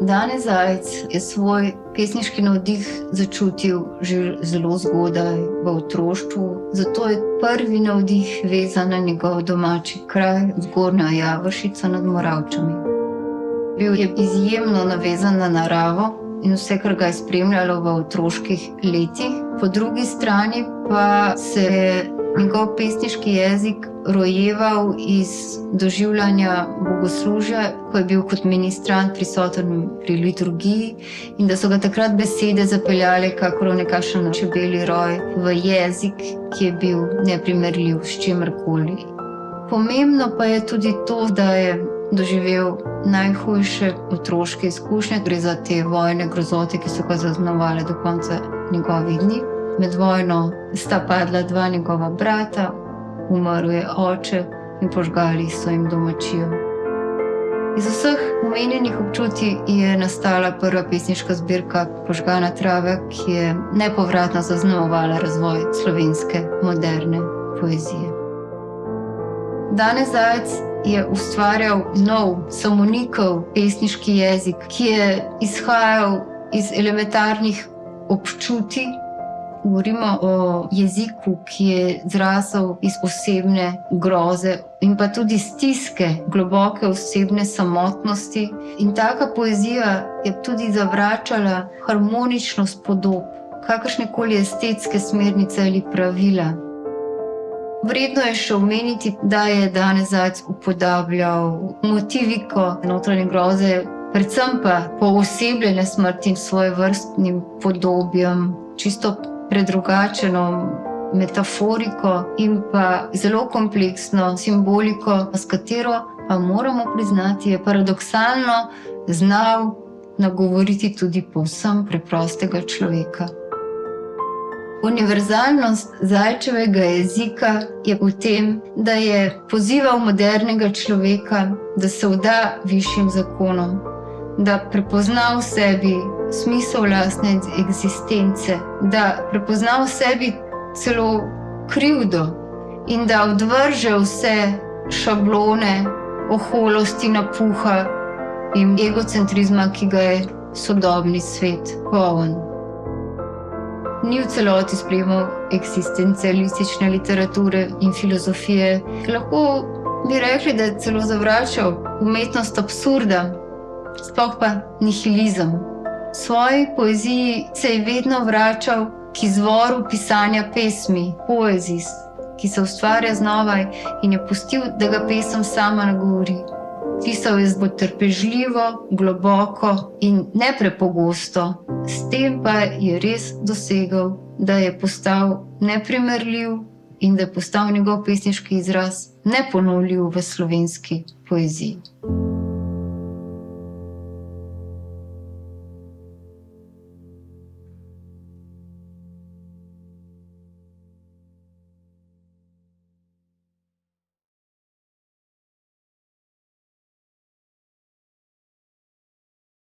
Dane Zajc je svoj pesniški navdih začutil že zelo zgodaj v otroštvu, zato je prvi navdih vezan na njegov domači kraj, Zgornja Javoršica nad Moravčami. Bil je izjemno navezan na naravo in vse, kar ga je spremljalo v otroških letih. Po drugi strani pa se je njegov pesniški jezik rojeval iz doživljanja bogoslužja, ko je bil kot ministrant prisoten pri liturgiji in da so ga takrat besede zapeljale kakor v nekakšen čebelji roj v jezik, ki je bil neprimerljiv s čimerkoli. Pomembno pa je tudi to, da je doživel najhujše otroške izkušnje, gre za te vojne grozote, ki so ga zaznamovale do konca njegovih dni. Med vojno sta padla dva njegova brata, umrl je oče in požgali so jim domačijo. Iz vseh omenjenih občutij je nastala prva pesniška zbirka Požgana trava, ki je nepovratno zaznamovala razvoj slovenske moderne poezije. Dane Zajc je ustvarjal nov, samonikov pesniški jezik, ki je izhajal iz elementarnih občutij. Govorimo o jeziku, ki je zrasel iz osebne groze in pa tudi stiske, globoke osebne samotnosti. In taka poezija je tudi zavračala harmoničnost podob, kakršnekoli estetske smernice ali pravila. Vredno je še omeniti, da je Dane Zajc upodabljal motiviko notranje groze, predvsem pa poosebljene smrti svojevrstnim podobjem, čisto predrugačeno metaforiko in pa zelo kompleksno simboliko, s katero pa moramo priznati, je paradoksalno znal nagovoriti tudi povsem preprostega človeka. Univerzalnost Zajčevega jezika je v tem, da je pozival modernega človeka, da se vda višjim zakonom, da prepozna v sebi smisel lastne eksistence, da prepozna v sebi celo krivdo in da odvrže vse šablone oholosti, napuha in egocentrizma, ki ga je sodobni svet poln. Ni v celoti sprejemal eksistencialistične literature in filozofije. Lahko bi rekli, da je celo zavračal umetnost absurda, sploh pa nihilizem. V svoji poeziji se je vedno vračal k izvoru pisanja pesmi, poezis, ki se ustvarja znova in je pustil, da ga pesem sama nagovori. Pisal je potrpežljivo, globoko in neprepogosto. S tem pa je res dosegel, da je postal neprimerljiv in da je postal njegov pesniški izraz neponovljiv v slovenski poeziji.